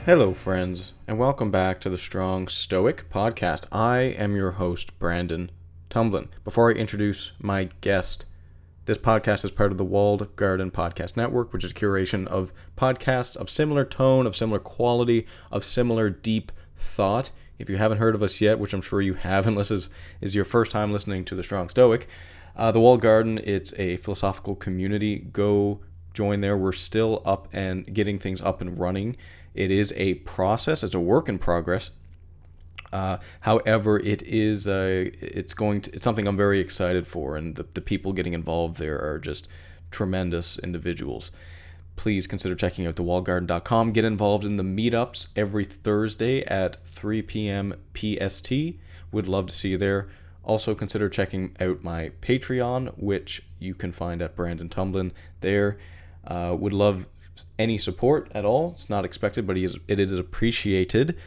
Hello, friends, and welcome back to the Strong Stoic podcast. I am your host, Brandon Tumblin. Before I introduce my guest, this podcast is part of the Walled Garden Podcast Network, which is a curation of podcasts of similar tone, of similar quality, of similar deep thought. If you haven't heard of us yet, which I'm sure you have, unless this is your first time listening to the Strong Stoic, the Walled Garden, it's a philosophical community. Go join there. We're still up and getting things up and running. It is a process. It's a work in progress. However, it's something I'm very excited for, and the people getting involved there are just tremendous individuals. Please consider checking out thewallgarden.com. Get involved in the meetups every Thursday at 3 p.m. PST. Would love to see you there. Also consider checking out my Patreon, which you can find at Brandon Tumblin there. Would love any support at all. It's not expected, but it is appreciated.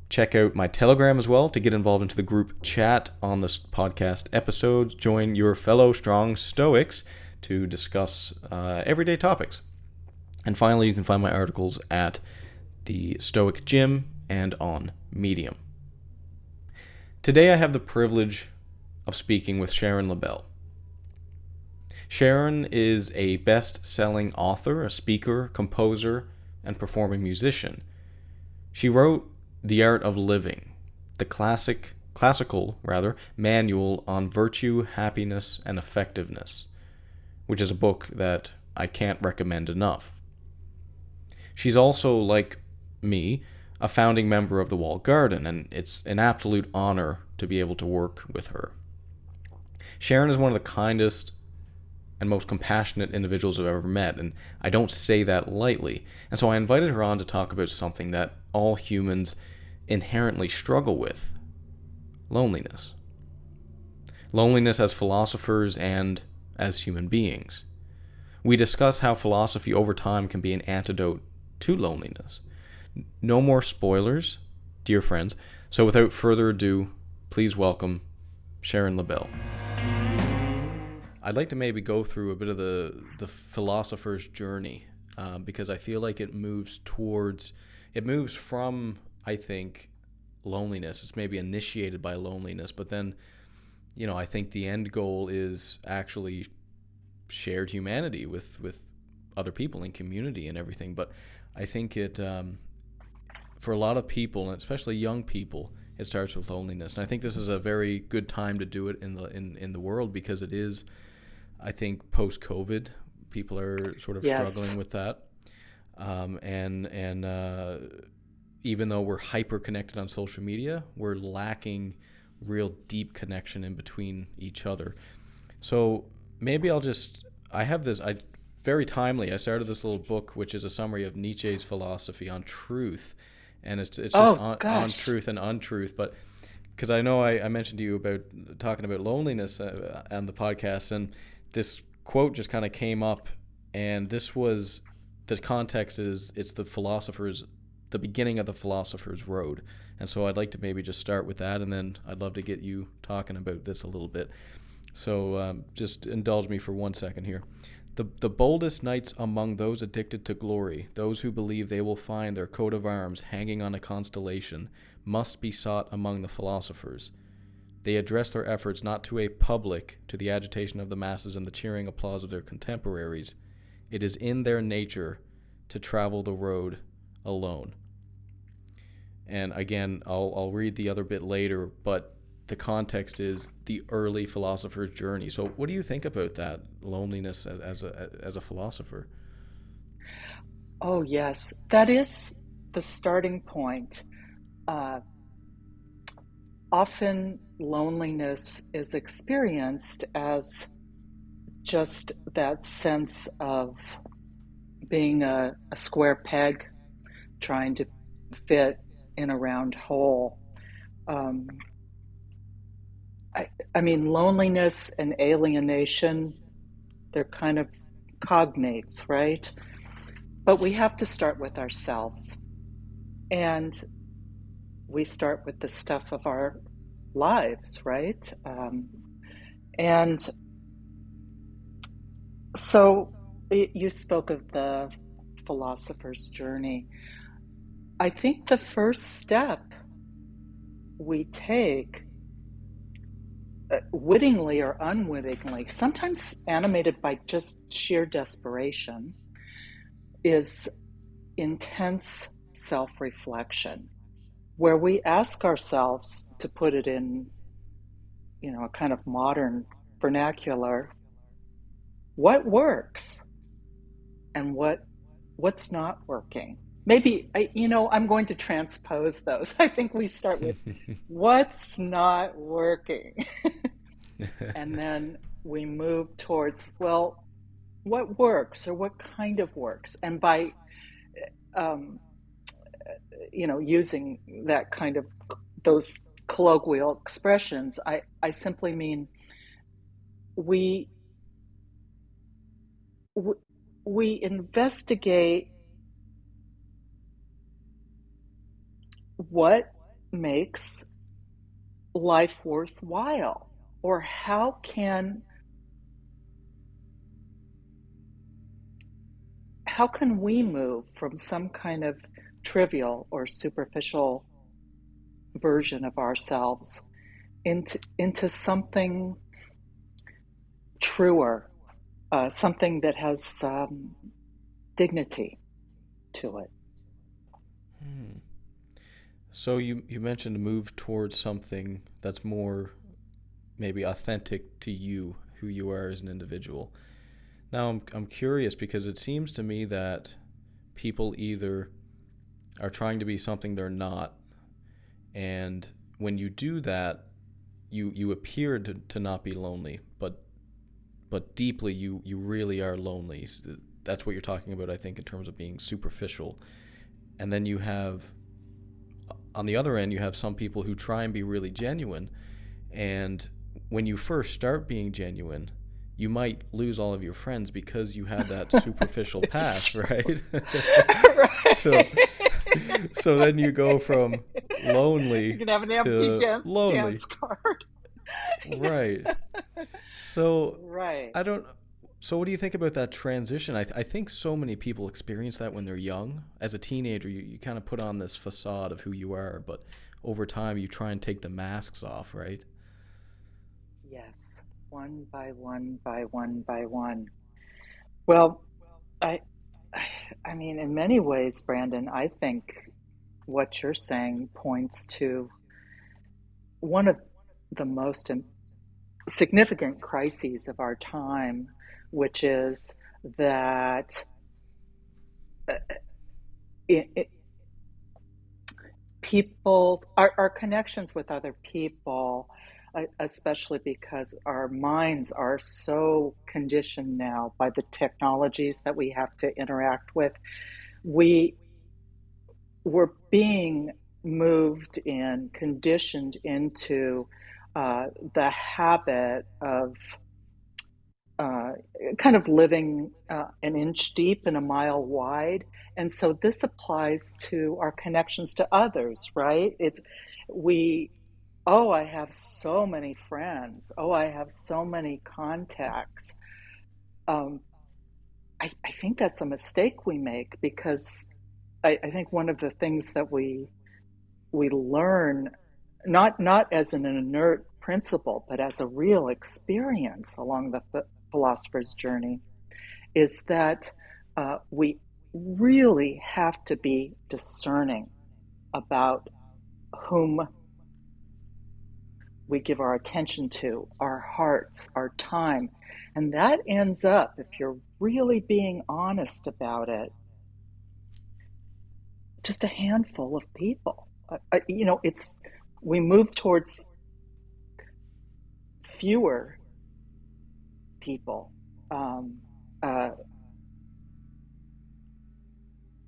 Check out my Telegram as well to get involved into the group chat on this podcast episodes. Join your fellow strong Stoics to discuss everyday topics. And finally, you can find my articles at the Stoic Gym and on Medium. Today I have the privilege of speaking with Sharon Lebell. Sharon is a best-selling author, a speaker, composer, and performing musician. She wrote The Art of Living, the classical manual on virtue, happiness, and effectiveness, which is a book that I can't recommend enough. She's also, like me, a founding member of the Walled Garden, and it's an absolute honor to be able to work with her. Sharon is one of the kindest and most compassionate individuals I've ever met, and I don't say that lightly. And so I invited her on to talk about something that all humans inherently struggle with: loneliness. Loneliness as philosophers and as human beings. We discuss how philosophy over time can be an antidote to loneliness. No more spoilers, dear friends. So without further ado, please welcome Sharon Lebell. I'd like to maybe go through a bit of the philosopher's journey, because I feel like it moves from, I think, loneliness. It's maybe initiated by loneliness, but then, I think the end goal is actually shared humanity with other people in community and everything. But I think it, for a lot of people, and especially young people, it starts with loneliness. And I think this is a very good time to do it in the world, because it is, I think, post-COVID, people are sort of struggling with that. And even though we're hyper-connected on social media, we're lacking real deep connection in between each other. So maybe very timely, I started this little book, which is a summary of Nietzsche's philosophy on truth. And it's just on truth and untruth. But because I know I mentioned to you about talking about loneliness on the podcast, and this quote just kind of came up, and the context is, it's the beginning of the Philosopher's Road. And so I'd like to maybe just start with that, and then I'd love to get you talking about this a little bit. So just indulge me for 1 second here. The boldest knights among those addicted to glory, those who believe they will find their coat of arms hanging on a constellation, must be sought among the philosophers. They address their efforts not to a public, to the agitation of the masses and the cheering applause of their contemporaries. It is in their nature to travel the road alone. And again, I'll read the other bit later, but the context is the early philosopher's journey. So what do you think about that, loneliness as a philosopher? Oh, yes. That is the starting point. Often loneliness is experienced as just that sense of being a square peg trying to fit in a round hole. I mean, loneliness and alienation, they're kind of cognates, right? But we have to start with ourselves. And we start with the stuff of our lives, right? And so you spoke of the philosopher's journey. I think the first step we take, wittingly or unwittingly, sometimes animated by just sheer desperation, is intense self-reflection, where we ask ourselves, to put it in, a kind of modern vernacular, what works and what's not working. Maybe I'm going to transpose those. I think we start with what's not working, and then we move towards, well, what works, or what kind of works. And by um, using that kind of those colloquial expressions, I simply mean we we investigate what makes life worthwhile, or how can we move from some kind of trivial or superficial version of ourselves into something truer, something that has dignity to it. So you mentioned to move towards something that's more maybe authentic to you, who you are as an individual. Now I'm curious, because it seems to me that people either are trying to be something they're not, and when you do that, you appear to not be lonely, but deeply you really are lonely. That's what you're talking about, I think, in terms of being superficial. And then you have, on the other end, you have some people who try and be really genuine, and when you first start being genuine, you might lose all of your friends because you had that superficial past, right? Right. so so then you go from You lonely can have an empty to lonely. dance card. Right. So Right. I don't. So what do you think about that transition? I think so many people experience that when they're young. As a teenager, you kind of put on this facade of who you are, but over time you try and take the masks off, right? Yes. One by one by one by one. Well, I, I mean, in many ways, Brandon, I think what you're saying points to one of the most significant crises of our time, which is that uh, it, our connections with other people, especially because our minds are so conditioned now by the technologies that we have to interact with, we were being moved in, conditioned into the habit of uh, kind of living an inch deep and a mile wide. And so this applies to our connections to others, right? We, oh, I have so many friends. Oh, I have so many contacts. Um, I think that's a mistake we make, because I think one of the things that we learn, not as an inert principle, but as a real experience along the philosopher's journey, is that we really have to be discerning about whom we give our attention to, our hearts, our time. And that ends up, if you're really being honest about it, just a handful of people. It's we move towards fewer people. Um, uh,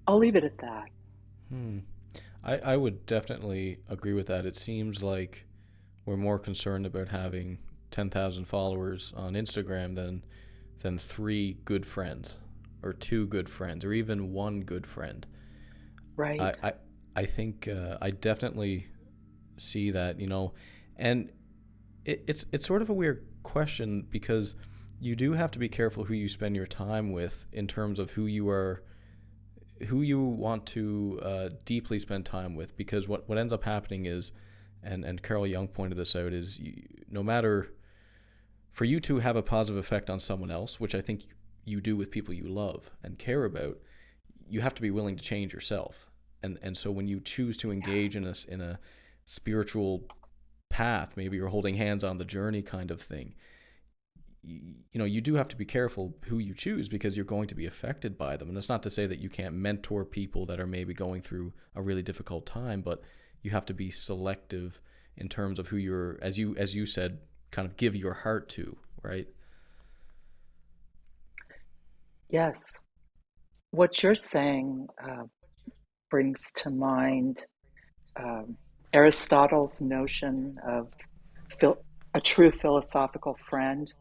I'll leave it at that. Hmm. I would definitely agree with that. It seems like we're more concerned about having 10,000 followers on Instagram than three good friends, or two good friends, or even one good friend. I Right. I, I think I definitely see that, and it's sort of a weird question, because you do have to be careful who you spend your time with, in terms of who you are who you want to deeply spend time with, because what ends up happening is, and Carol Jung pointed this out, is no matter, for you to have a positive effect on someone else, which I think you do with people you love and care about, you have to be willing to change yourself. And so when you choose to engage in a spiritual path, maybe you're holding hands on the journey kind of thing, you know, you do have to be careful who you choose, because you're going to be affected by them. And it's not to say that you can't mentor people that are maybe going through a really difficult time, but you have to be selective in terms of who you're, as you said, kind of give your heart to, right? Yes. What you're saying brings to mind um, Aristotle's notion of phil- a true philosophical friend,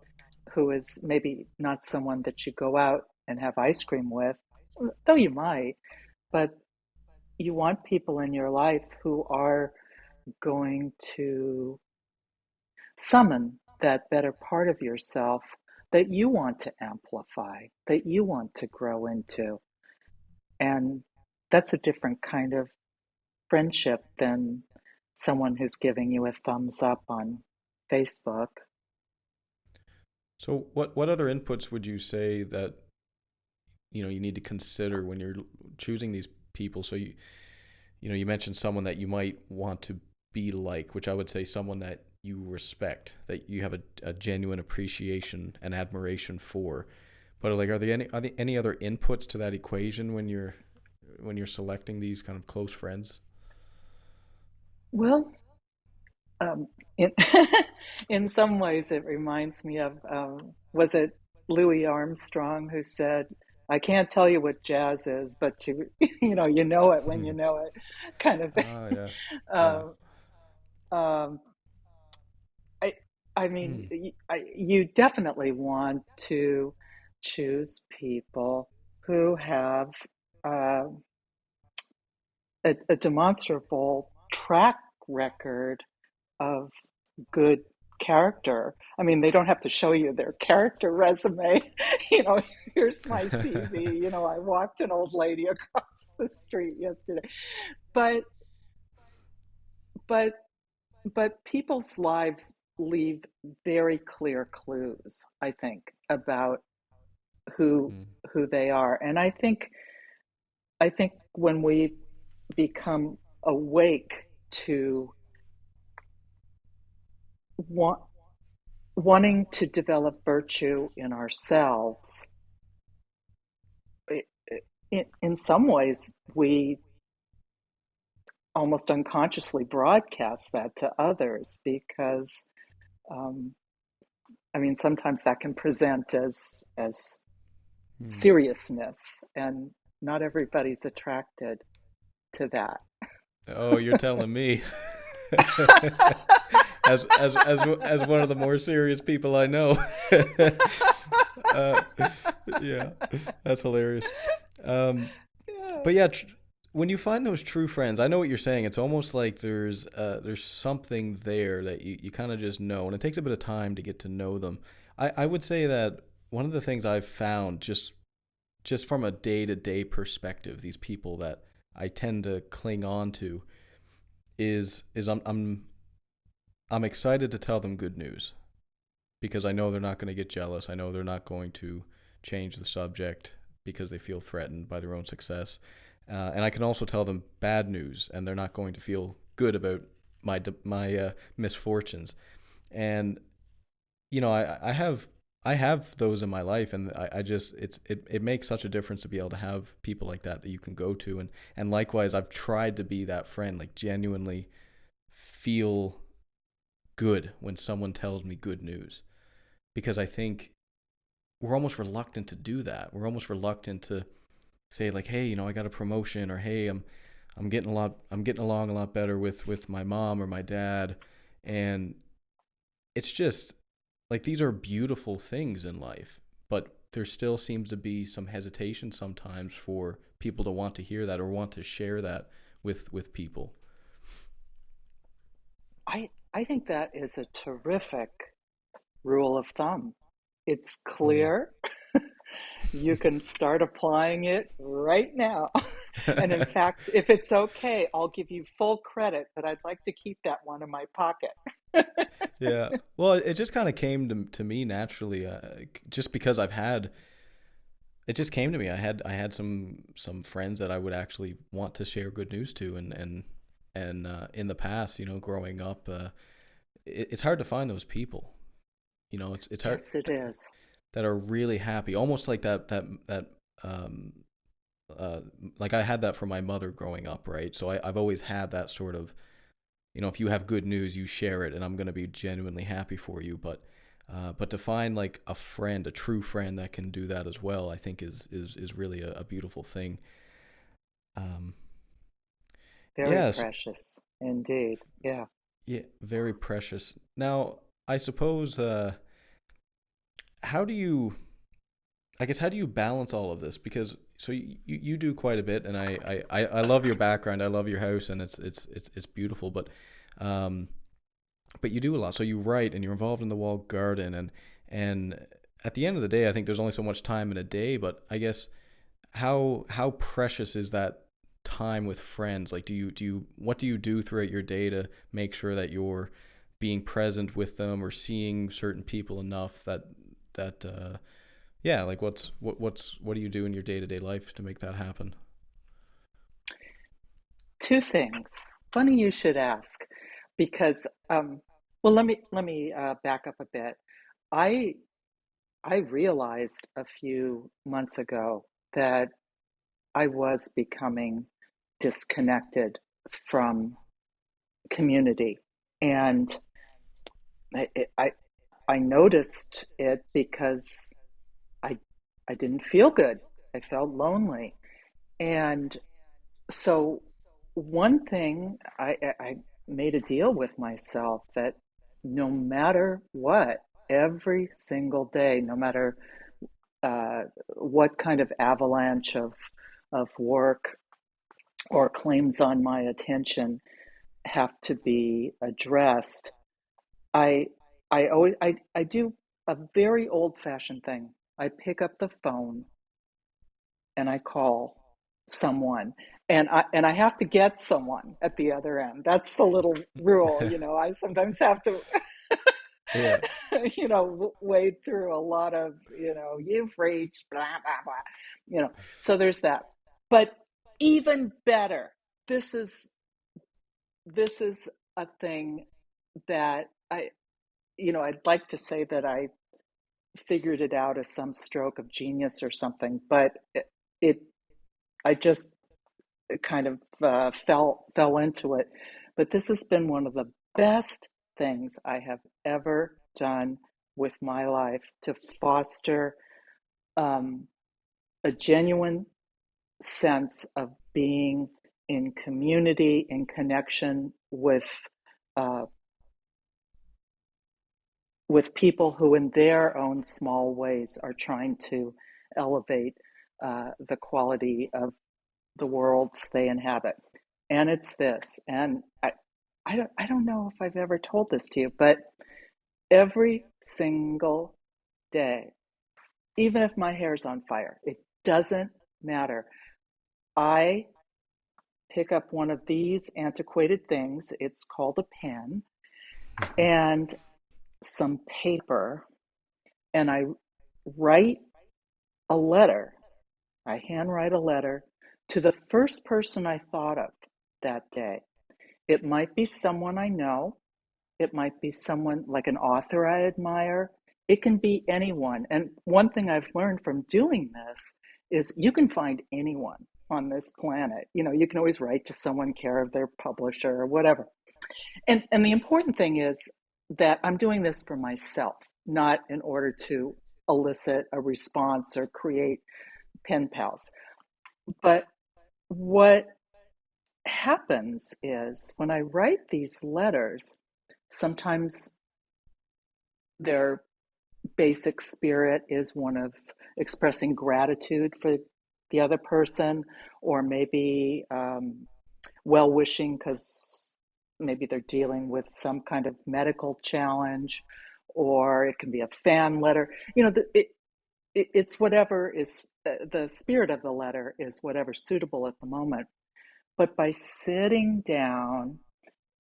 who is maybe not someone that you go out and have ice cream with, though you might, but you want people in your life who are going to summon that better part of yourself that you want to amplify, that you want to grow into. And that's a different kind of friendship than someone who's giving you a thumbs up on Facebook. So what other inputs would you say that, you know, you need to consider when you're choosing these people? So you know, you mentioned someone that you might want to be like, which I would say someone that you respect, that you have a genuine appreciation and admiration for. But like, are there any other inputs to that equation when you're selecting these kind of close friends? Well, in, in some ways, it reminds me of was it Louis Armstrong who said, "I can't tell you what jazz is, but you know it when you Hmm. know it," kind of Ah, thing. yeah, yeah. um, um, I I mean, Hmm. you definitely want to choose people who have uh, a demonstrable track record of good character. I mean, they don't have to show you their character resume. you know, here's my CV. You know, I walked an old lady across the street yesterday. But but but people's lives leave very clear clues, I think, about who Hmm. who they are. And I think when we become awake to want, wanting to develop virtue in ourselves, in some ways, we almost unconsciously broadcast that to others because, um, I mean, sometimes that can present as Hmm. seriousness, and not everybody's attracted to that. Oh, you're telling me. As one of the more serious people I know. uh, yeah, that's hilarious. Um, Yeah. but yeah, when you find those true friends, I know what you're saying. It's almost like there's something there that you kind of just know, and it takes a bit of time to get to know them. I would say that one of the things I've found, just from a day to day perspective, these people that I tend to cling on to, is I'm excited to tell them good news, because I know they're not going to get jealous. I know they're not going to change the subject because they feel threatened by their own success. And I can also tell them bad news, and they're not going to feel good about my misfortunes. And you know, I have those in my life, and I just it makes such a difference to be able to have people like that you can go to, and likewise, I've tried to be that friend, like genuinely feel good when someone tells me good news, because I think we're almost reluctant to do that. We're almost reluctant to say like, hey, you know, I got a promotion, or hey, I'm getting along a lot better with my mom or my dad. And it's just like, these are beautiful things in life, but there still seems to be some hesitation sometimes for people to want to hear that or want to share that with people. I think that is a terrific rule of thumb. It's Mm. clear, You can start applying it right now. And in fact, if it's okay, I'll give you full credit, but I'd like to keep that one in my pocket. Yeah. Well, it just kind of came to me naturally, just because it just came to me. I had some friends that I would actually want to share good news to, and in the past, growing up, it's hard to find those people. It's hard Yes, it is. that are really happy, almost like that um uh like I had that from my mother growing up, right? So I've always had that sort of, if you have good news, you share it, and I'm going to be genuinely happy for you. But to find like a friend, a true friend that can do that as well, I think is really a beautiful thing. Um, Very yes, precious indeed. Yeah. yeah, very precious. Now, I suppose, how do you, I guess, how do you balance all of this? Because so you do quite a bit, and I love your background. I love your house, and it's beautiful. Um, but you do a lot. So you write, and you're involved in the walled garden, and at the end of the day, I think there's only so much time in a day. But I guess, how precious is that time with friends? Like, do you what do you do throughout your day to make sure that you're being present with them, or seeing certain people enough that yeah, like what do you do in your day-to-day life to make that happen? Two things. Funny you should ask, because well, let me back up a bit. I I realized a few months ago that I was becoming disconnected from community, and I I, I noticed it because I I didn't feel good. I felt lonely, and so one thing I made a deal with myself that no matter what, every single day, no matter what kind of avalanche of work or claims on my attention have to be addressed, I I do a very old fashioned thing. I pick up the phone and I call someone, and I have to get someone at the other end. That's the little rule, I sometimes have to Yeah. wade through a lot of, you've reached blah blah blah, so there's that. But even better, this is this is a thing that I'd like to say that I figured it out as some stroke of genius or something, but it I just kind of fell into it. But this has been one of the best things I have ever done with my life to foster um, a genuine sense of being in community, in connection uh, with people who, in their own small ways, are trying to elevate the quality of the worlds they inhabit. And it's this, and I don't know if I've ever told this to you, but every single day, even if my hair's on fire, it doesn't matter. I pick up one of these antiquated things. It's called a pen, and some paper, and I write a letter. I handwrite a letter to the first person I thought of that day. It might be someone I know. It might be someone like an author I admire. It can be anyone. And one thing I've learned from doing this is you can find anyone on this planet. You can always write to someone, care of their publisher or whatever. And the important thing is that I'm doing this for myself, not in order to elicit a response or create pen pals. But what happens is when I write these letters, sometimes their basic spirit is one of expressing gratitude for the other person, or maybe well wishing because maybe they're dealing with some kind of medical challenge, or it can be a fan letter. it's whatever is the spirit of the letter is whatever suitable at the moment. But by sitting down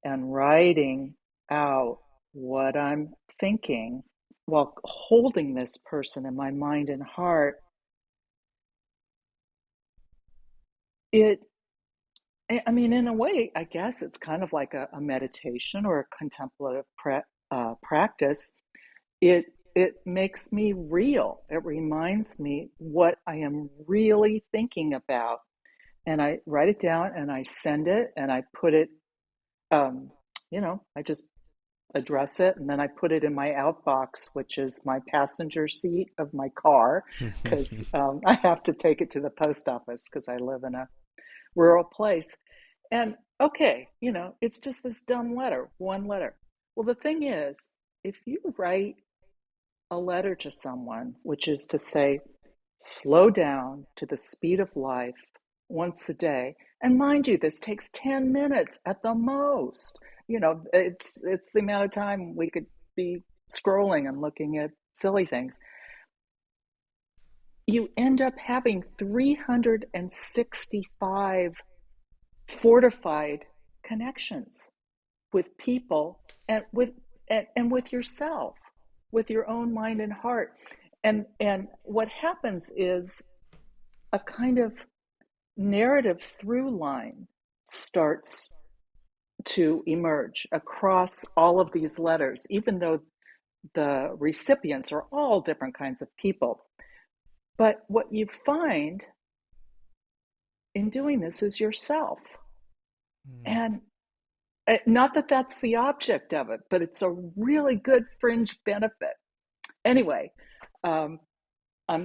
and writing out what I'm thinking while holding this person in my mind and heart, it, I mean, in a way, I guess it's kind of like a meditation or a contemplative practice. It makes me real. It reminds me what I am really thinking about, and I write it down and I send it and I put it, um, I just address it and then I put it in my outbox, which is my passenger seat of my car, because I have to take it to the post office because I live in a rural place. And okay, it's just this dumb letter, one letter. Well, the thing is, if you write a letter to someone, which is to say, slow down to the speed of life once a day. And mind you, this takes 10 minutes at the most. It's the amount of time we could be scrolling and looking at silly things. You end up having 365 fortified connections with people and with yourself, with your own mind and heart. And what happens is a kind of narrative through line starts to emerge across all of these letters, even though the recipients are all different kinds of people. But what you find in doing this is yourself. And not that that's the object of it, but it's a really good fringe benefit. Anyway, I'm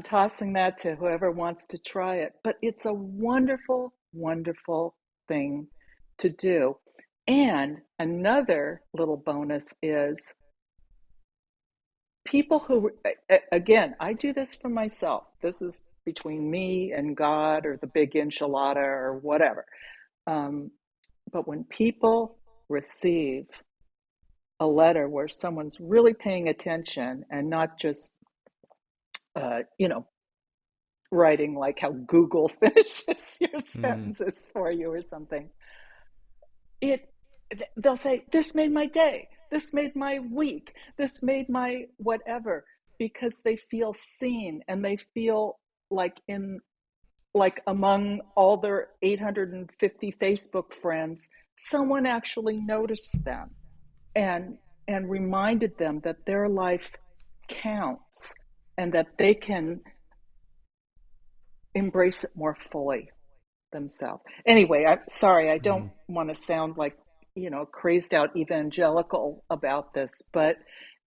tossing that to whoever wants to try it, but it's a wonderful, wonderful thing to do. And another little bonus is people who, again, I do this for myself. This is between me and God or the big enchilada or whatever. But when people receive a letter where someone's really paying attention and not just, writing like how Google finishes your sentences for you or something, they'll say, this made my day, this made my week, this made my whatever, because they feel seen and they feel like among all their 850 Facebook friends, someone actually noticed them and reminded them that their life counts and that they can embrace it more fully themselves. Anyway, I'm sorry, I don't want to sound like, crazed out evangelical about this, but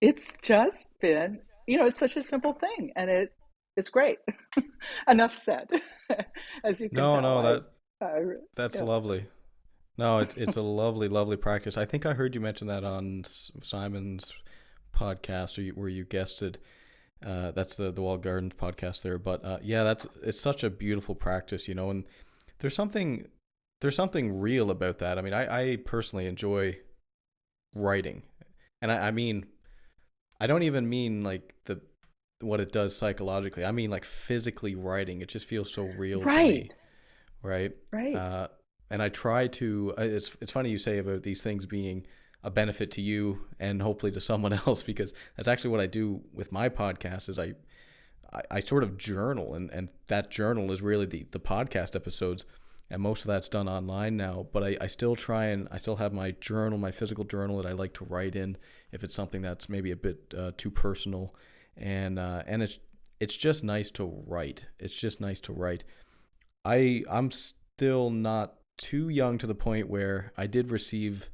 it's just been, it's such a simple thing and it's great. Enough said. As you can No, tell, no, that's yeah. lovely. No, it's a lovely, lovely practice. I think I heard you mention that on Simon's podcast, where you guested. That's the Walled Gardens podcast there. But yeah, it's such a beautiful practice, and there's something real about that. I mean, I personally enjoy writing, and I mean, I don't even mean like what it does psychologically. I mean like physically writing. It just feels so real to me, Right, right? right. Uh, and I try to. It's funny you say about these things being a benefit to you and hopefully to someone else, because that's actually what I do with my podcast. Is I sort of journal, and that journal is really the podcast episodes, and most of that's done online now. But I still try, and I still have my journal, my physical journal that I like to write in if it's something that's maybe a bit too personal, and it's just nice to write. It's just nice to write. I'm still not too young to the point where I did receive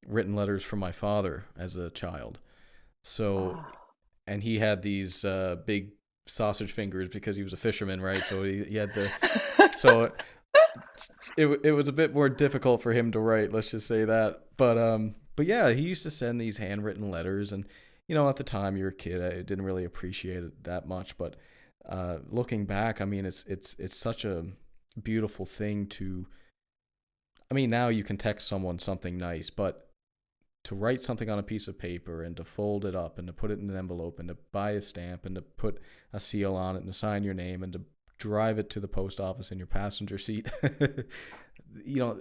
written letters from my father as a child. So, Oh. and he had these big sausage fingers because he was a fisherman, right? So he had so it was a bit more difficult for him to write. Let's just say that. But yeah, he used to send these handwritten letters, and at the time you're a kid, I didn't really appreciate it that much. But looking back, I mean, it's such a beautiful thing to. I mean, now you can text someone something nice, but to write something on a piece of paper and to fold it up and to put it in an envelope and to buy a stamp and to put a seal on it and to sign your name and to drive it to the post office in your passenger seat. You know,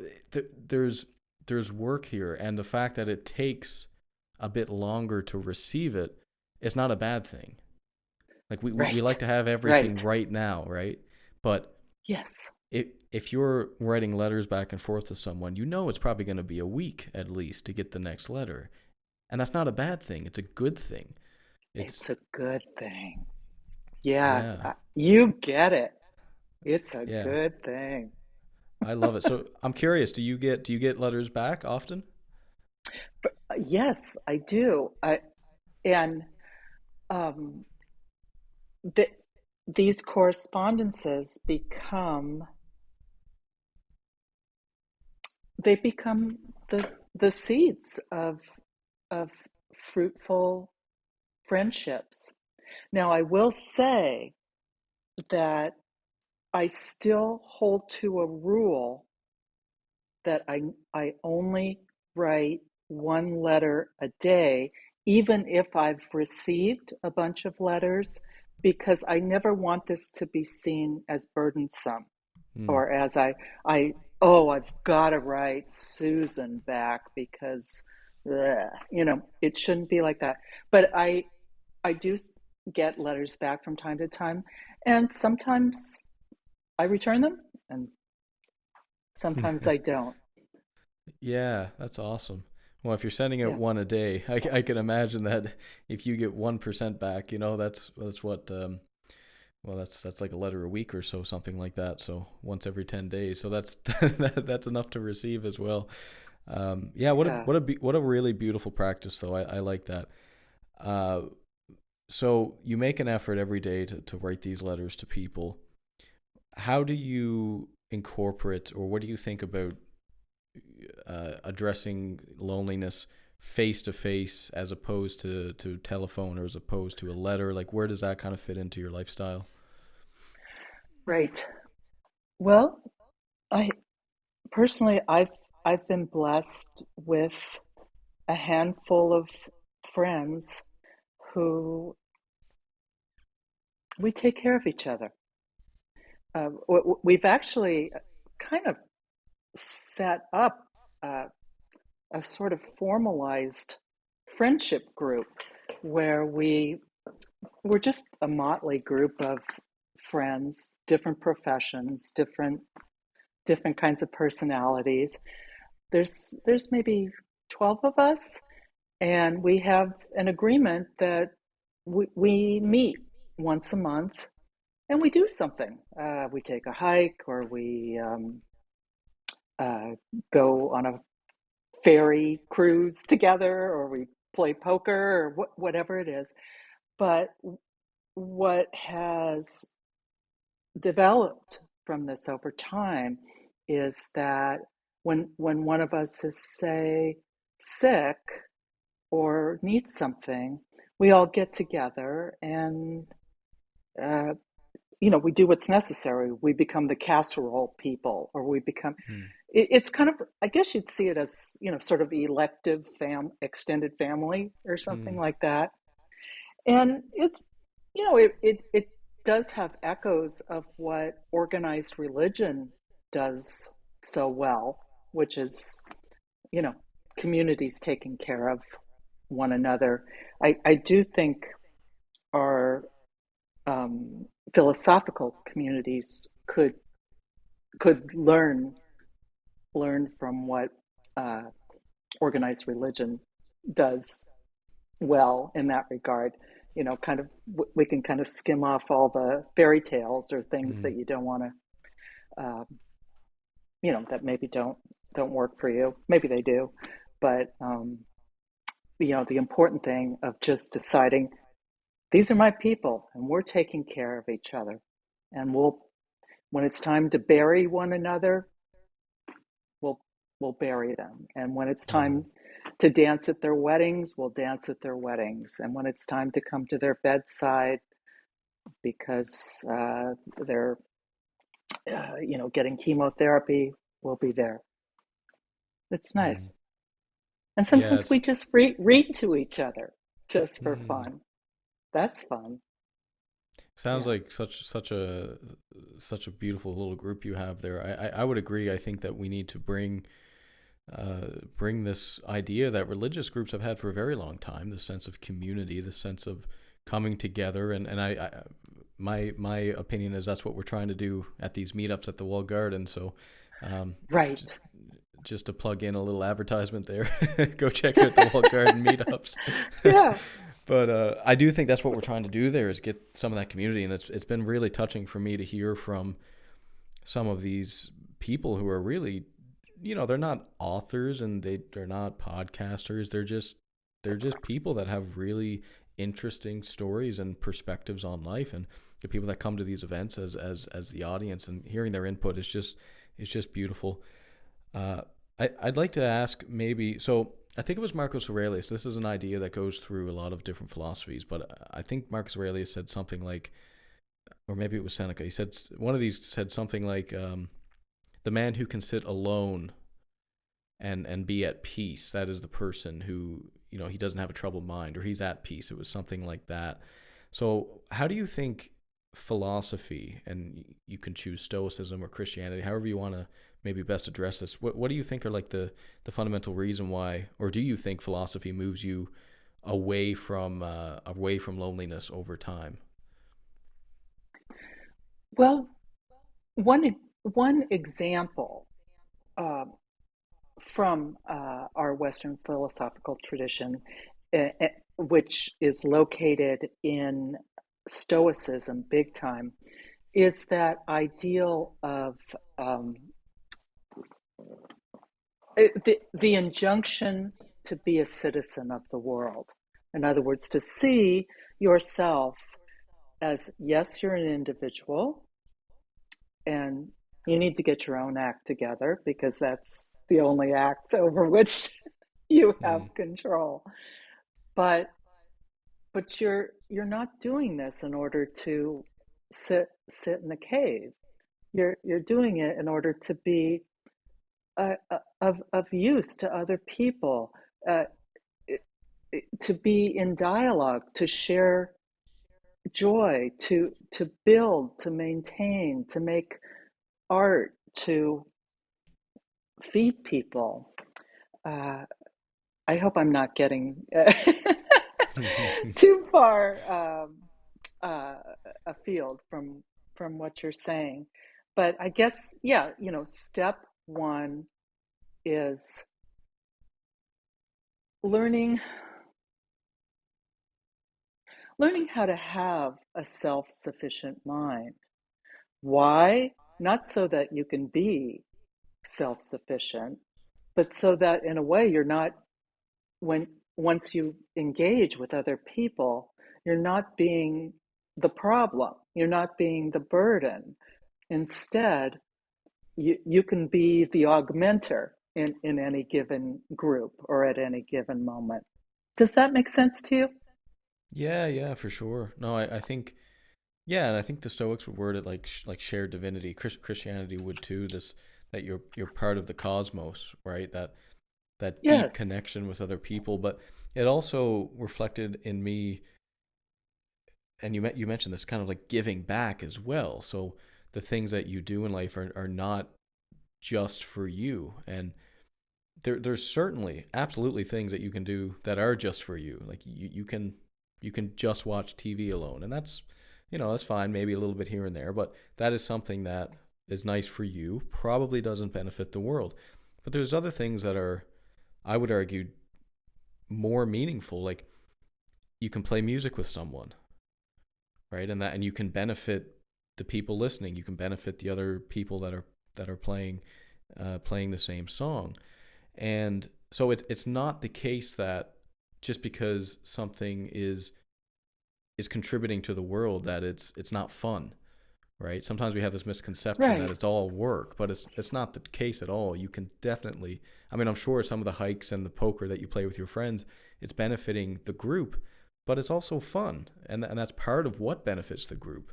there's work here, and the fact that it takes a bit longer to receive it is not a bad thing. Like we like Right. to have everything Right. right now, right? But Yes. if you're writing letters back and forth to someone, you know it's probably going to be a week at least to get the next letter. And that's not a bad thing. It's a good thing. It's It's a good thing. Yeah, yeah. you get it. It's a Yeah. good thing. I love it. So I'm curious, do you get letters back often? But, yes, I do. And um, th these correspondences become the seeds of fruitful friendships. Now, I will say that I still hold to a rule that I only write one letter a day, even if I've received a bunch of letters, because I never want this to be seen as burdensome Mm. or as I oh, I've got to write Susan back because it shouldn't be like that. But I do get letters back from time to time, and sometimes I return them, and sometimes I don't. Yeah, that's awesome. Well, if you're sending out Yeah, one a day, I can imagine that if you get 1% back, that's what well, that's like a letter a week or so, something like that. So once every 10 days. So that's that's enough to receive as well. Yeah, yeah. what a really beautiful practice, though. I like that. Uh, so you make an effort every day to write these letters to people. How do you incorporate, or what do you think about addressing loneliness face to face as opposed to telephone, or as opposed to a letter? Like, where does that kind of fit into your lifestyle? Right. Well, I personally, I've been blessed with a handful of friends who we take care of each other. We've actually kind of set up uh, a sort of formalized friendship group where we're just a motley group of friends, different professions, different kinds of personalities. There's maybe 12 of us, and we have an agreement that we meet once a month and we do something. We take a hike, or we uh, go on a ferry cruise together, or we play poker, or whatever it is. But what has developed from this over time is that when one of us is, say, sick or needs something, we all get together and uh, we do what's necessary. We become the casserole people, or we become. Mm. It's kind of, I guess you'd see it as sort of elective extended family or something Mm. like that. And it's it does have echoes of what organized religion does so well, which is you know communities taking care of one another. I do think our philosophical communities could learn from what uh, organized religion does well in that regard. Kind of we can kind of skim off all the fairy tales or things Mm. that you don't want to, that maybe don't work for you. Maybe they do, but the important thing of just deciding these are my people and we're taking care of each other, and when it's time to bury one another, we'll we'll bury them. And when it's Mm. time to dance at their weddings, we'll dance at their weddings. And when it's time to come to their bedside because they're getting chemotherapy, we'll be there. It's Mm. nice. And Yeah, sometimes we just read to each other just for mm, fun. That's fun. sounds Yeah. like such a beautiful little group you have there. I would agree. I think that we need to bring this idea that religious groups have had for a very long time, the sense of community, the sense of coming together, and my opinion is that's what we're trying to do at these meetups at the Wall Garden. So, um, Right. just to plug in a little advertisement there, go check out the Wall Garden meetups. Yeah. But I do think that's what we're trying to do there is get some of that community, and it's been really touching for me to hear from some of these people who are really, they're not authors and they're not podcasters. They're just people that have really interesting stories and perspectives on life, and the people that come to these events as the audience and hearing their input is just beautiful. Uh, I'd like to ask maybe so. I think it was Marcus Aurelius. This is an idea that goes through a lot of different philosophies, but I think Marcus Aurelius said something like, or maybe it was Seneca. He said one of these said something like, "The man who can sit alone and be at peace, that is the person who he doesn't have a troubled mind or he's at peace." It was something like that. So, how do you think philosophy, and you can choose Stoicism or Christianity, however you want to maybe best address this? What do you think are like the fundamental reason why, or do you think philosophy moves you away from loneliness over time? Well, one example uh, from our Western philosophical tradition, which is located in Stoicism, big time, is that ideal of um, the injunction to be a citizen of the world. In other words, to see yourself as, yes, you're an individual and you need to get your own act together because that's the only act over which you have Mm, control. But you're not doing this in order to sit in a cave. You're doing it in order to be of use to other people, uh, to be in dialogue, to share joy, to build, to maintain, to make art, to feed people. Uh, I hope I'm not getting too far uh, afield from what you're saying, but I guess yeah, step one is learning learning how to have a self-sufficient mind. Why? Not so that you can be self-sufficient, but so that in a way you're not when once you engage with other people, you're not being the problem, you're not being the burden. Instead, you can be the augmenter in any given group or at any given moment. Does that make sense to you? yeah, yeah, for sure. No, I think yeah, and I think the Stoics would word it like like shared divinity. Christianity would too. This that you're part of the cosmos, right? That deep Yes. connection with other people, but it also reflected in me, and you mentioned this kind of like giving back as well. So the things that you do in life are not just for you, and there's certainly absolutely things that you can do that are just for you. Like you can just watch TV alone, and that's fine, maybe a little bit here and there, but that is something that is nice for you, probably doesn't benefit the world. But there's other things that are, I would argue, more meaningful. Like you can play music with someone, right? And you can benefit the people listening. You can benefit the other people that are playing the same song. And so it's not the case that just because something is contributing to the world that it's not fun, right? Sometimes we have this misconception that Right. it's all work, but it's not the case at all. You can definitely, I mean, I'm sure some of the hikes and the poker that you play with your friends, it's benefiting the group, but it's also fun, and that's part of what benefits the group.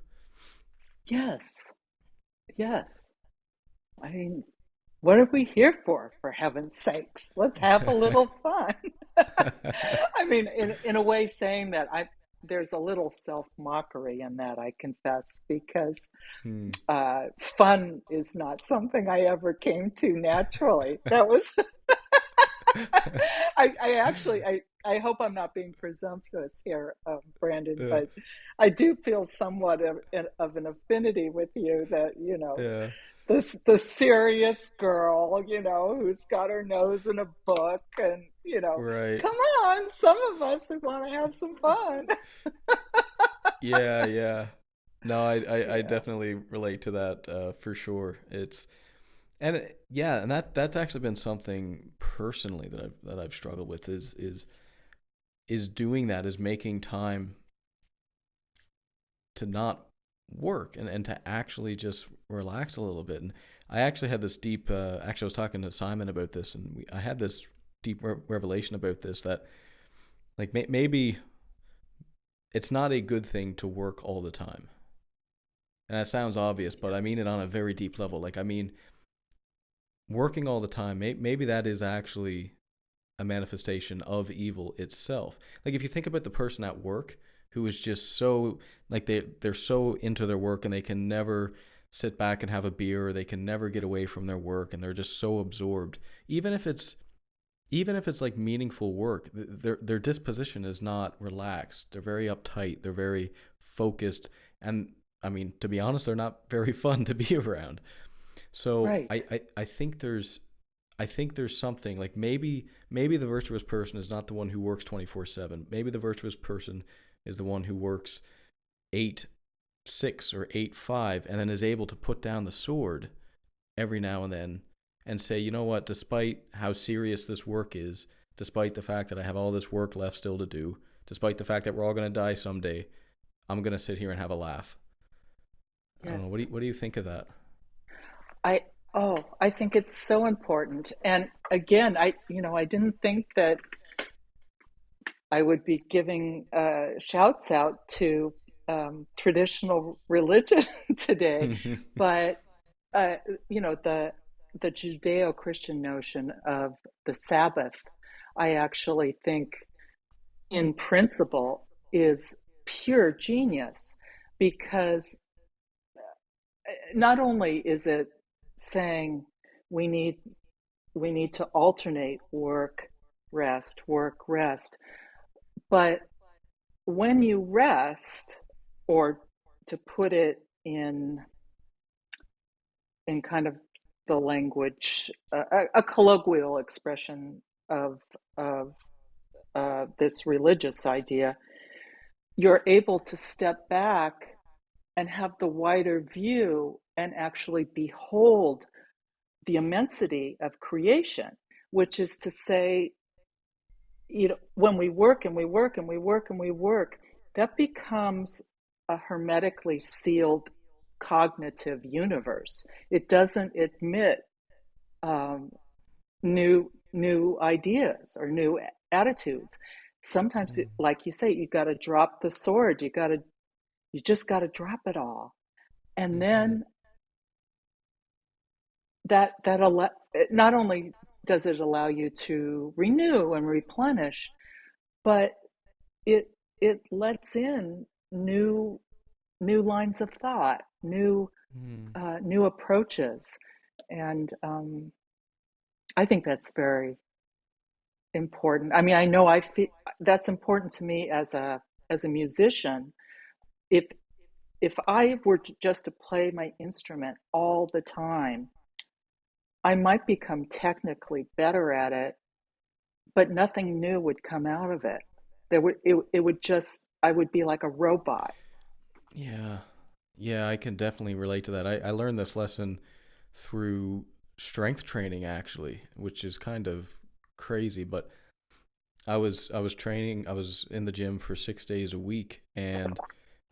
Yes. Yes. I mean, what are we here for heaven's sakes? Let's have a little fun. I mean, in a way, saying that, there's a little self mockery in that, I confess, because Hmm. fun is not something I ever came to naturally. That was, I actually, I hope I'm not being presumptuous here, Brandon, Yeah. but I do feel somewhat of an affinity with you, that, Yeah. the serious girl, who's got her nose in a book, and, Right. come on, some of us want to have some fun. Yeah, yeah. No, I Yeah. definitely relate to that for sure. Yeah, and that's actually been something personally that I've struggled with is doing that, is making time to not work and to actually just relax a little bit. And I actually had this deep actually I was talking to Simon about this, and I had this deep revelation about this, that like maybe it's not a good thing to work all the time. And that sounds obvious, but I mean it on a very deep level. Like, I mean, working all the time, maybe that is actually a manifestation of evil itself. Like, if you think about the person at work who is just so, like, they're so into their work, and they can never sit back and have a beer, or they can never get away from their work, and they're just so absorbed. Even if it's like meaningful work, their disposition is not relaxed. They're very uptight. They're very focused, and I mean, to be honest, they're not very fun to be around. So Right. I think there's something like, maybe the virtuous person is not the one who works 24/7. Maybe the virtuous person is the one who works 8/6 or 8/5, and then is able to put down the sword every now and then and say, you know what, despite how serious this work is, despite the fact that I have all this work left still to do, despite the fact that we're all going to die someday, I'm going to sit here and have a laugh. I don't know. What do Yes. what do you think of that? I I think it's so important. And again, I didn't think that I would be giving shouts out to traditional religion today, but uh, the Judeo-Christian notion of the Sabbath, I actually think, in principle, is pure genius, because not only is it saying we need we need to alternate work rest, but when you rest, or to put it in kind of the language, a colloquial expression of this religious idea, you're able to step back and have the wider view and actually behold the immensity of creation, which is to say, when we work and we work and we work and we work, that becomes a hermetically sealed cognitive universe. It doesn't admit um, new ideas or new attitudes. Sometimes, like you say, you got to drop the sword. You just got to drop it all, and Mm-hmm. then not only does it allow you to renew and replenish, but it it lets in new lines of thought, new approaches, and I think that's very important. I mean, I know I feel that's important to me as a musician. If if I were just to play my instrument all the time, I might become technically better at it, but nothing new would come out of it. It would just, I would be like a robot. Yeah. Yeah, I can definitely relate to that. I learned this lesson through strength training, actually, which is kind of crazy, but I was training, I was in the gym for 6 days a week, and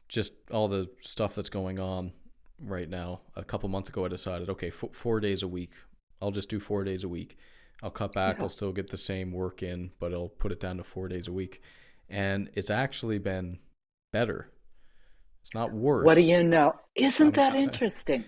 just all the stuff that's going on right now. A couple months ago I decided, okay, 4 days a week. I'll just do 4 days a week. I'll cut back, Yeah. I'll still get the same work in, but I'll put it down to 4 days a week. And it's actually been better. It's not What do worse. you know? Isn't I'm that interesting?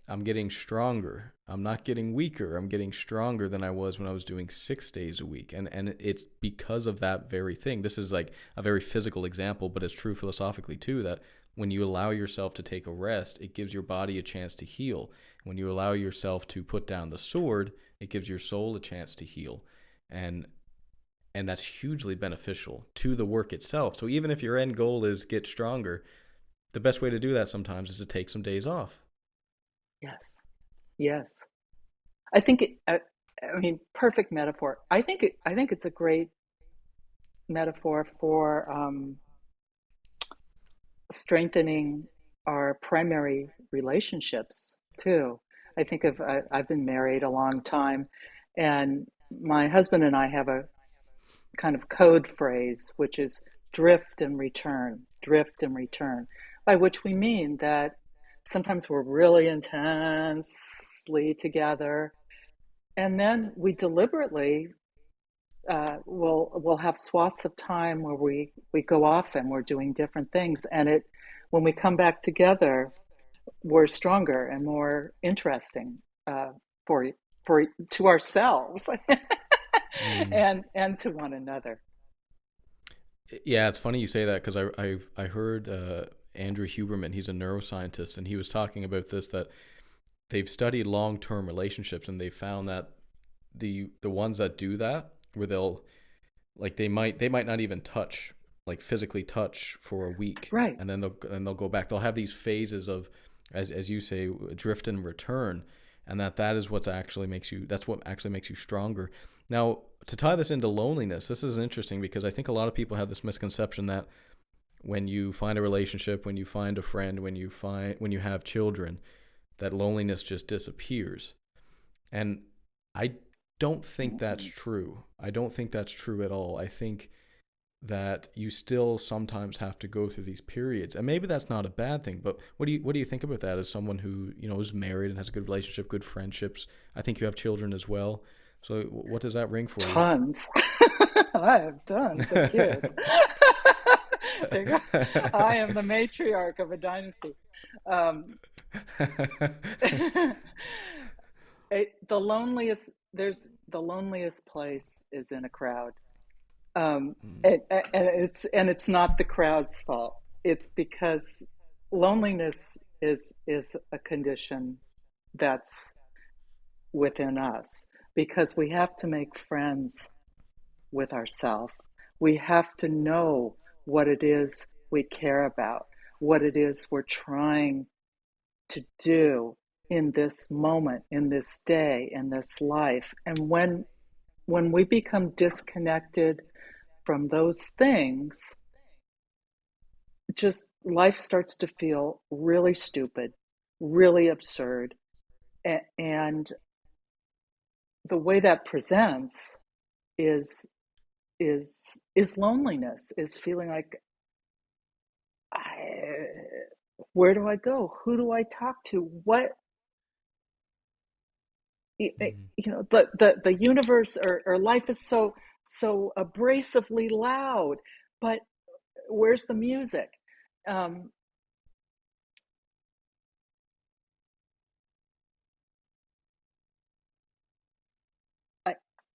I'm getting stronger. I'm not getting weaker. I'm getting stronger than I was when I was doing 6 days a week. And it's because of that very thing. This is like a very physical example, but it's true philosophically too, that when you allow yourself to take a rest, it gives your body a chance to heal. When you allow yourself to put down the sword, it gives your soul a chance to heal. And and that's hugely beneficial to the work itself. So even if your end goal is get stronger, the best way to do that sometimes is to take some days off. Yes. Yes. I think I mean, perfect metaphor. I think it's a great metaphor for strengthening our primary relationships too. I think of I've been married a long time, and my husband and I have a kind of code phrase, which is drift and return, by which we mean that sometimes we're really intensely together, and then we deliberately we'll have swaths of time where we go off and we're doing different things, and it when we come back together, we're stronger and more interesting for for to ourselves Mm. and to one another. Yeah, it's funny you say that because I heard Andrew Huberman. He's a neuroscientist, and he was talking about this, that they've studied long term relationships, and they found that the ones that do that, where they'll like they might not even touch, like physically touch for a week, Right. and then they'll go back. They'll have these phases of, as you say, drift and return, and that is what's actually makes you that's what actually makes you stronger. Now, to tie this into loneliness, this is interesting because I think a lot of people have this misconception that when you find a relationship, when you find a friend, when you have children, that loneliness just disappears. And I don't think that's Mm-mm. true. I don't think that's true at all. I think that you still sometimes have to go through these periods, and maybe that's not a bad thing. But what do you think about that as someone who is married and has a good relationship, good friendships? I think you have children as well. So what does that ring for you? Tons. I have tons of kids. I am the matriarch of a dynasty. Um, the loneliest there's the loneliest place is in a crowd. Mm, And it's not the crowd's fault. It's because loneliness is a condition that's within us, because we have to make friends with ourselves. We have to know what it is we care about, what it is we're trying to do in this moment, in this day, in this life. And when we become disconnected from those things, just life starts to feel really stupid, really absurd. And the way that presents is is loneliness, is feeling like, I, where do I go? Who do I talk to? What, mm, the universe, or life is so abrasively loud, but where's the music? Um,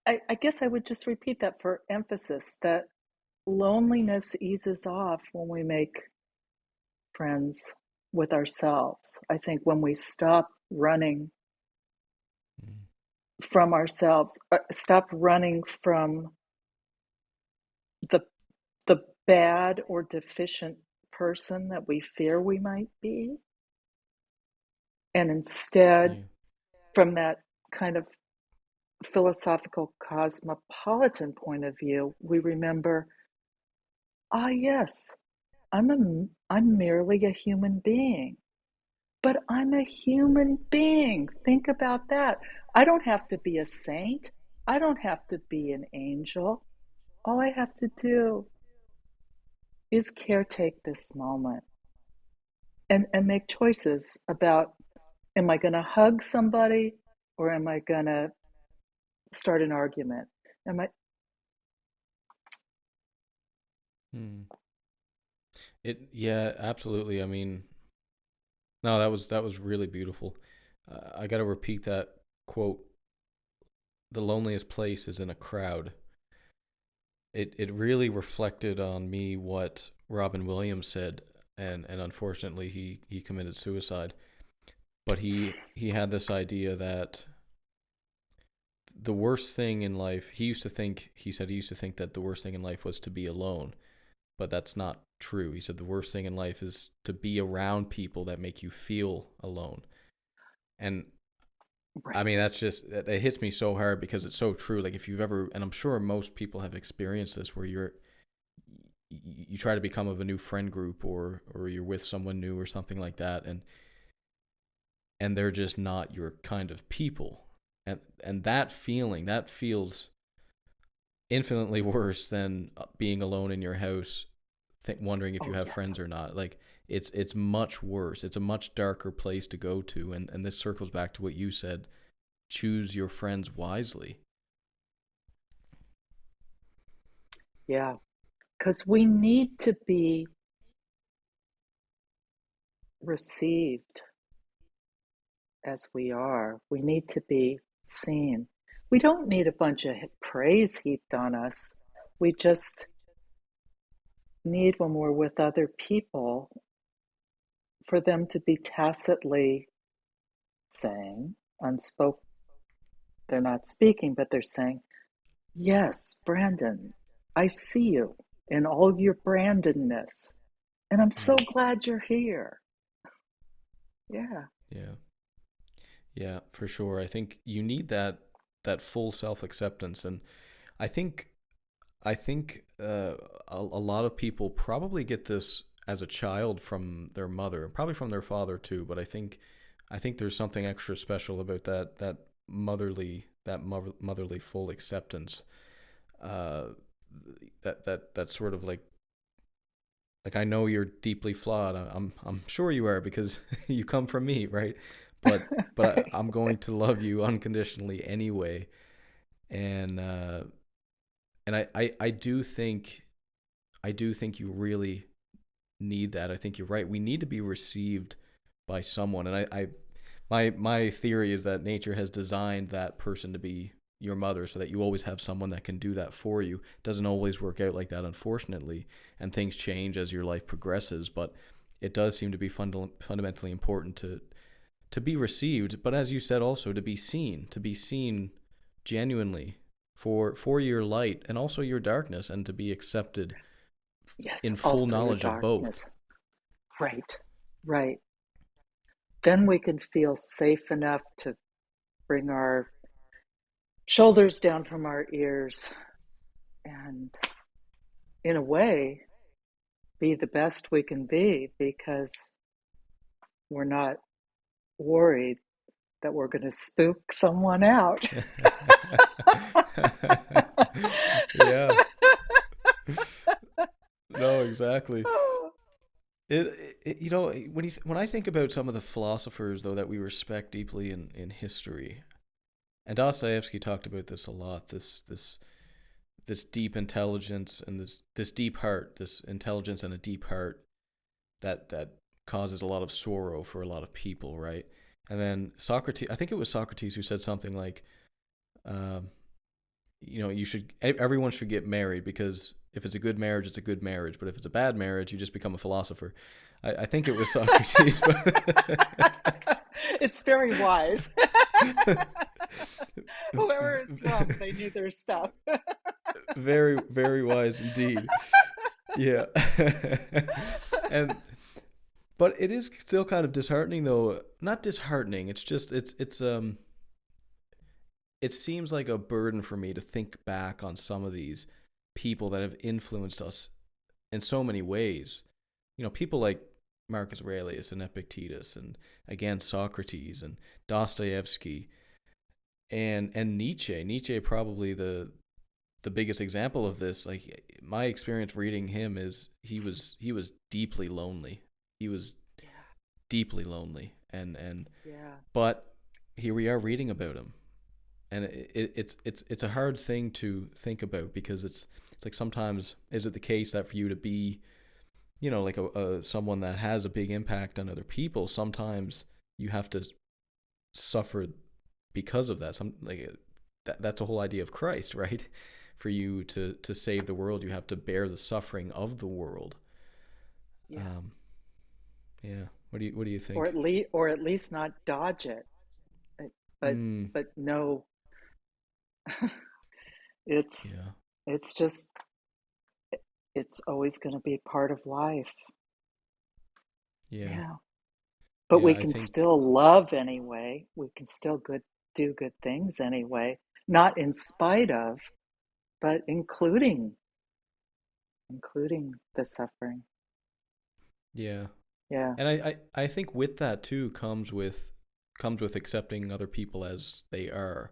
I, I guess I would just repeat that for emphasis, that loneliness eases off when we make friends with ourselves. I think when we stop running mm. from ourselves, stop running from the the bad or deficient person that we fear we might be, and instead, Yeah. from that kind of philosophical cosmopolitan point of view, we remember, ah, yes, I'm merely a human being. But I'm a human being. Think about that. I don't have to be a saint. I don't have to be an angel. All I have to do is caretake this moment, and make choices about, am I going to hug somebody, or am I going to start an argument? Am I Mm. Yeah, absolutely. I mean, no, that was really beautiful. I got to repeat that quote. The loneliest place is in a crowd. It really reflected on me what Robin Williams said, and unfortunately he committed suicide. But he had this idea that the worst thing in life, he said he used to think that the worst thing in life was to be alone, but that's not true. He said the worst thing in life is to be around people that make you feel alone. And I mean, Right. that's just, it hits me so hard because it's so true. Like if you've ever, and I'm sure most people have experienced this, where you try to become of a new friend group, or you're with someone new or something like that, and they're just not your kind of people. And that feeling, that feels infinitely worse than being alone in your house, wondering if you Oh, have yes. friends or not. Like it's much worse. It's a much darker place to go to, and this circles back to what you said. Choose your friends wisely. Yeah. Because we need to be received as we are. We need to be seen. We don't need a bunch of praise heaped on us. We just need, when we're with other people, for them to be tacitly saying, unspoken, they're not speaking, but they're saying, yes, Brandon, I see you in all your Brandonness. And I'm so Mm. glad you're here. Yeah. Yeah, yeah, for sure. I think you need that full self acceptance, and I think I think a lot of people probably get this as a child from their mother, probably from their father too. But I think there's something extra special about that motherly full acceptance. Uh, that sort of like I know you're deeply flawed. I'm sure you are because you come from me, right? But Right. I'm going to love you unconditionally anyway. And I do think you really need that. I think you're right. We need to be received by someone, and my theory is that nature has designed that person to be your mother, so that you always have someone that can do that for you. It doesn't always work out like that, unfortunately, and things change as your life progresses. But it does seem to be fundamentally important to be received, but as you said, also to be seen genuinely for your light and also your darkness, and to be accepted Yes, in full also your knowledge of both. darkness. Right. Right. Then we can feel safe enough to bring our shoulders down from our ears and, in a way, be the best we can be because we're not worried that we're going to spook someone out. Yeah. No, exactly. When I think about some of the philosophers though that we respect deeply in history, and Dostoevsky talked about this a lot, this deep intelligence and this deep heart, this intelligence and a deep heart that causes a lot of sorrow for a lot of people, right? And then Socrates, I think it was Socrates who said something like, um, everyone should get married, because if it's a good marriage, it's a good marriage. But if it's a bad marriage, you just become a philosopher. I think it was Socrates, but It's very wise. Whoever it's from, they knew their stuff. very, very wise indeed. Yeah. and but it is still kind of disheartening though. Not disheartening. It's just it seems like a burden for me to think back on some of these people that have influenced us in so many ways. People like Marcus Aurelius and Epictetus, and again Socrates and Dostoevsky and Nietzsche. Nietzsche probably the biggest example of this. Like my experience reading him is he was deeply lonely. He was Yeah, deeply lonely, and yeah. but here we are reading about him, and it's a hard thing to think about, because it's like, sometimes is it the case that for you to be, like a someone that has a big impact on other people, sometimes you have to suffer because of that. That's the whole idea of Christ, right? For you to save the world, you have to bear the suffering of the world. Yeah. Um, yeah. What do you Or think? at least not dodge it. But Mm, but no, it's yeah. it's just it's always going to be part of life. Yeah. Yeah. But Yeah. we I can think. still love anyway. We can still do good things anyway. Not in spite of, but including the suffering. Yeah. Yeah. And I think with that too comes with accepting other people as they are.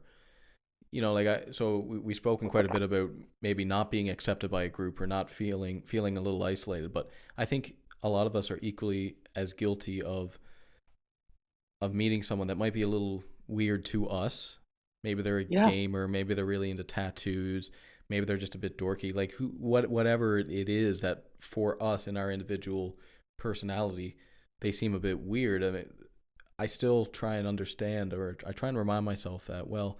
We've spoken quite a bit about maybe not being accepted by a group or not feeling a little isolated, but I think a lot of us are equally as guilty of meeting someone that might be a little weird to us. Maybe they're a Yeah. gamer, maybe they're really into tattoos, maybe they're just a bit dorky. Like whatever it is that for us in our individual personality, they seem a bit weird. I mean, I still try and understand, or I try and remind myself that, well,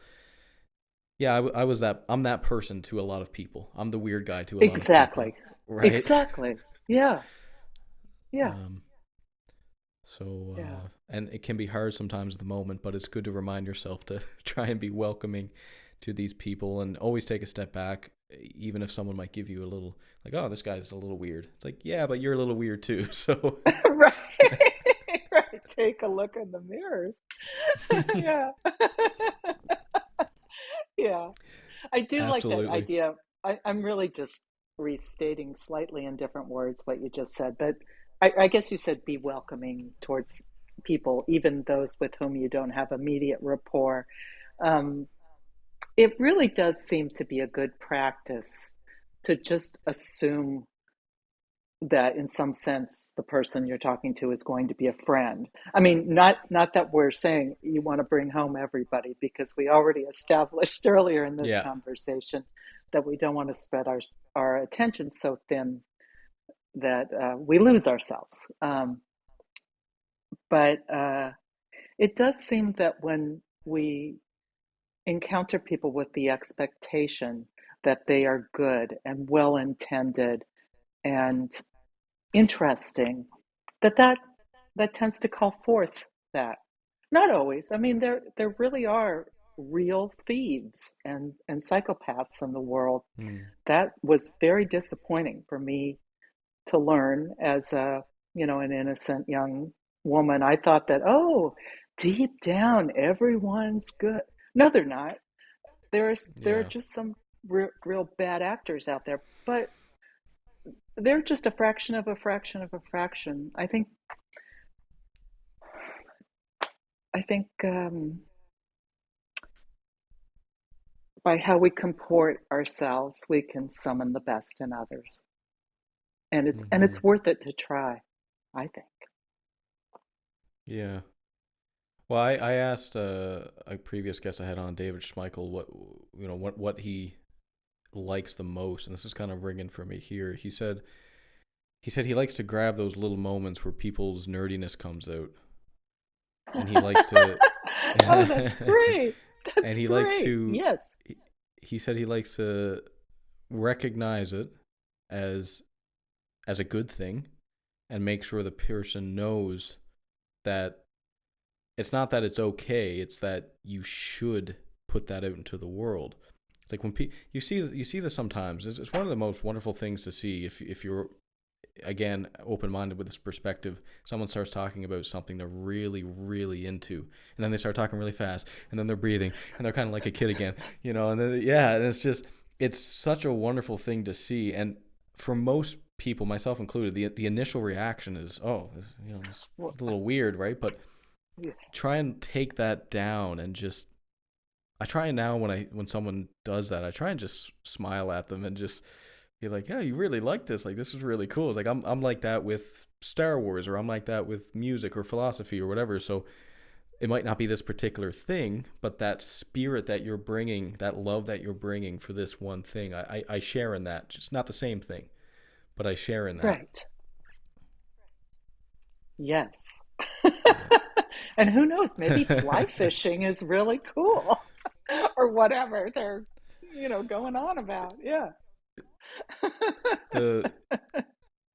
yeah, I was that. I'm that person to a lot of people. I'm the weird guy to a lot of people, Exactly. right? Exactly. Yeah. Yeah. Um, so, Yeah. and it can be hard sometimes at the moment, but it's good to remind yourself to try and be welcoming to these people and always take a step back, even if someone might give you a little, like, oh, this guy's a little weird. It's like, yeah, but you're a little weird too. So, Right. Right. Take a look in the mirrors. Yeah. Yeah. I do like that absolutely. idea. I'm really just restating slightly in different words what you just said, but I guess you said be welcoming towards people, even those with whom you don't have immediate rapport. Um, it really does seem to be a good practice to just assume that in some sense the person you're talking to is going to be a friend. I mean, not that we're saying you want to bring home everybody, because we already established earlier in this Yeah. conversation that we don't want to spread our attention so thin that we lose ourselves. But it does seem that when we encounter people with the expectation that they are good and well intended and interesting, that tends to call forth that. Not always. I mean, there really are real thieves and psychopaths in the world. Mm. That was very disappointing for me to learn as an innocent young woman. I thought that, oh, deep down everyone's good. No, they're not. There are Yeah. just some real bad actors out there, but they're just a fraction of a fraction of a fraction. I think by how we comport ourselves, we can summon the best in others, and Hmm. it's worth it to try. I think. Yeah. Well, I asked a previous guest I had on, David Schmeichel, what he likes the most, and this is kind of ringing for me here. He said he likes to grab those little moments where people's nerdiness comes out, and he likes to, Oh, that's great. and That's he likes great. to. Yes. He said he likes to recognize it as as a good thing, and make sure the person knows that it's not that it's okay; it's that you should put that out into the world. It's like when you see this sometimes. It's one of the most wonderful things to see if you're again open-minded with this perspective. Someone starts talking about something they're really really into, and then they start talking really fast, and then they're breathing, and they're kind of like a kid again, and then yeah, and it's such a wonderful thing to see. And for most people, myself included, the initial reaction is, oh, this Well, is a little weird, right? But yeah. try and take that down and just I try and now when someone does that, I try and just smile at them and just be like, yeah, you really like this. Like, this is really cool. It's like I'm like that with Star Wars, or I'm like that with music or philosophy or whatever. So it might not be this particular thing, but that spirit that you're bringing, that love that you're bringing for this one thing, I share in that. Just not the same thing, but I share in that. Right. Yes. Yeah. And who knows, maybe fly fishing is really cool or whatever they're, going on about. Yeah. The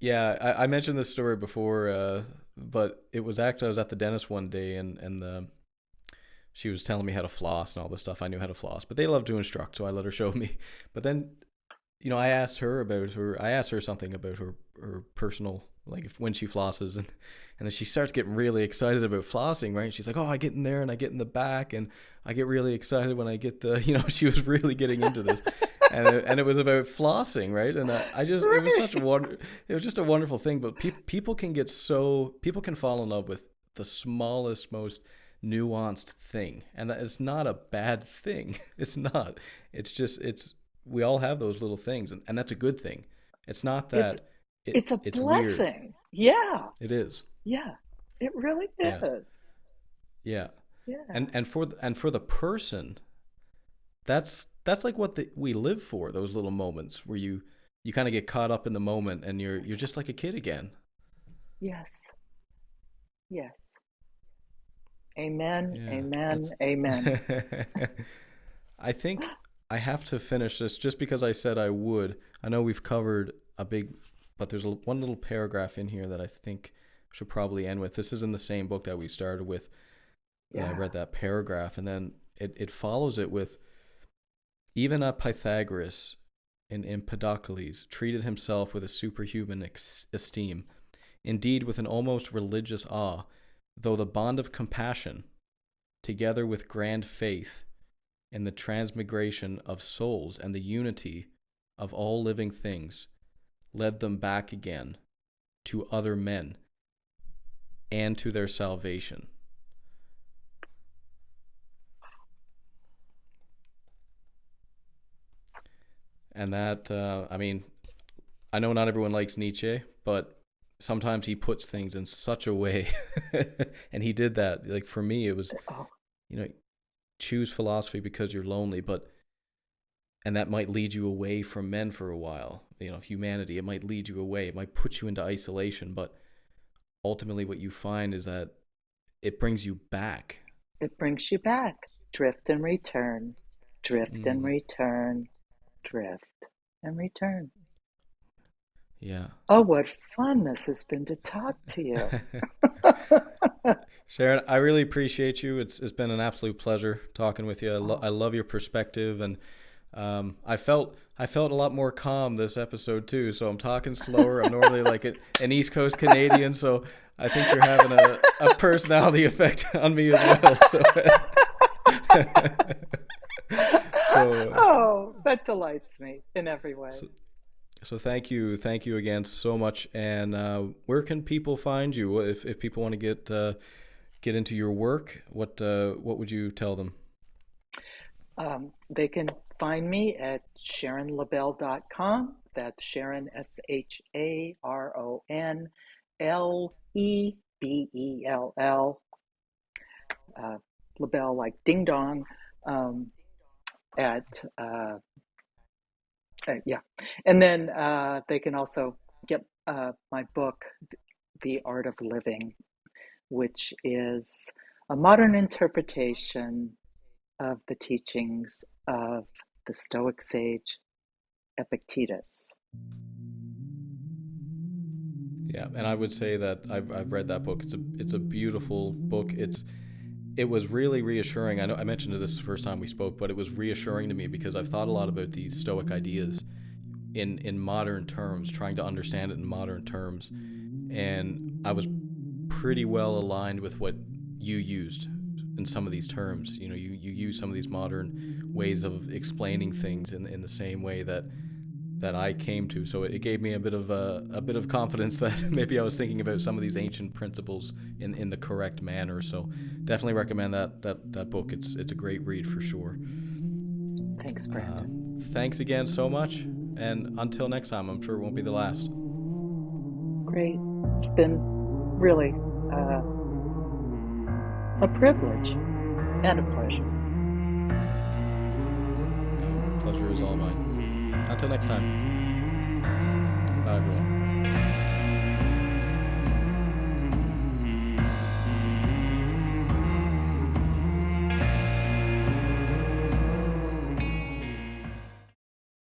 Yeah, I mentioned this story before, but it was actually I was at the dentist one day, and she was telling me how to floss and all this stuff. I knew how to floss, but they love to instruct, so I let her show me. But then, I asked her about her. I asked her something about her personal, like if when she flosses, and then she starts getting really excited about flossing, right? She's like, "Oh, I get in there and I get in the back, and I get really excited when I get the," she was really getting into this, and it was about flossing, right? And I just it was such it was just a wonderful thing. But people can fall in love with the smallest, most nuanced thing, and that is not a bad thing. It's not. It's we all have those little things, and that's a good thing. It's not It's that it's a it's weird. blessing. Yeah. It is. Yeah. It really Yeah. is. Yeah. Yeah. And for the person, that's like what we live for, those little moments where you kind of get caught up in the moment and you're just like a kid again. Yes. Yes. Amen. Yeah. Amen. That's Amen. I think I have to finish this just because I said I would. I know we've covered a big, but there's one little paragraph in here that I think I should probably end with. This is in the same book that we started with. And I Yeah. read that paragraph, and then it follows it with, even a Pythagoras in Empedocles treated himself with a superhuman esteem, indeed with an almost religious awe, though the bond of compassion, together with grand faith in the transmigration of souls and the unity of all living things, led them back again to other men and to their salvation. And that, I know not everyone likes Nietzsche, but sometimes he puts things in such a way. And he did that. Like for me, it was, Oh, you know, choose philosophy because you're lonely, and that might lead you away from men for a while. Humanity, it might lead you away. It might put you into isolation, but ultimately what you find is that it brings you back. it brings you back. Drift and return. Drift and Mm, return. Drift and return. yeah. Oh, what fun this has been to talk to you. Sharon, I really appreciate you. It's been an absolute pleasure talking with you. I Oh, love your perspective, and I felt a lot more calm this episode too. So I'm talking slower. I'm normally like an East Coast Canadian, so I think you're having a personality effect on me as well. So, so, oh, that delights me in every way. so, so thank you again so much. And where can people find you if people want to get into your work? What would you tell them? They can find me at SharonLebell.com. That's Sharon, SharonLebell. Lebell like ding dong. At Yeah, and then they can also get my book, The Art of Living, which is a modern interpretation of the teachings of the Stoic sage Epictetus. Yeah, and I would say that I've read that book. It's a beautiful book. It was really reassuring. I know I mentioned this the first time we spoke, but it was reassuring to me because I've thought a lot about these Stoic ideas in modern terms, trying to understand it in modern terms, and I was pretty well aligned with what you used in some of these terms. You use some of these modern ways of explaining things in the same way that I came to. So it gave me a bit of confidence that maybe I was thinking about some of these ancient principles in the correct manner. So definitely recommend that book. It's a great read for sure. Thanks, Uh, Brandon. Thanks again so much, and until next time, I'm sure it won't be the last. Great. It's been really uh, a privilege and a pleasure. Pleasure is all mine. Until next time. Bye everyone.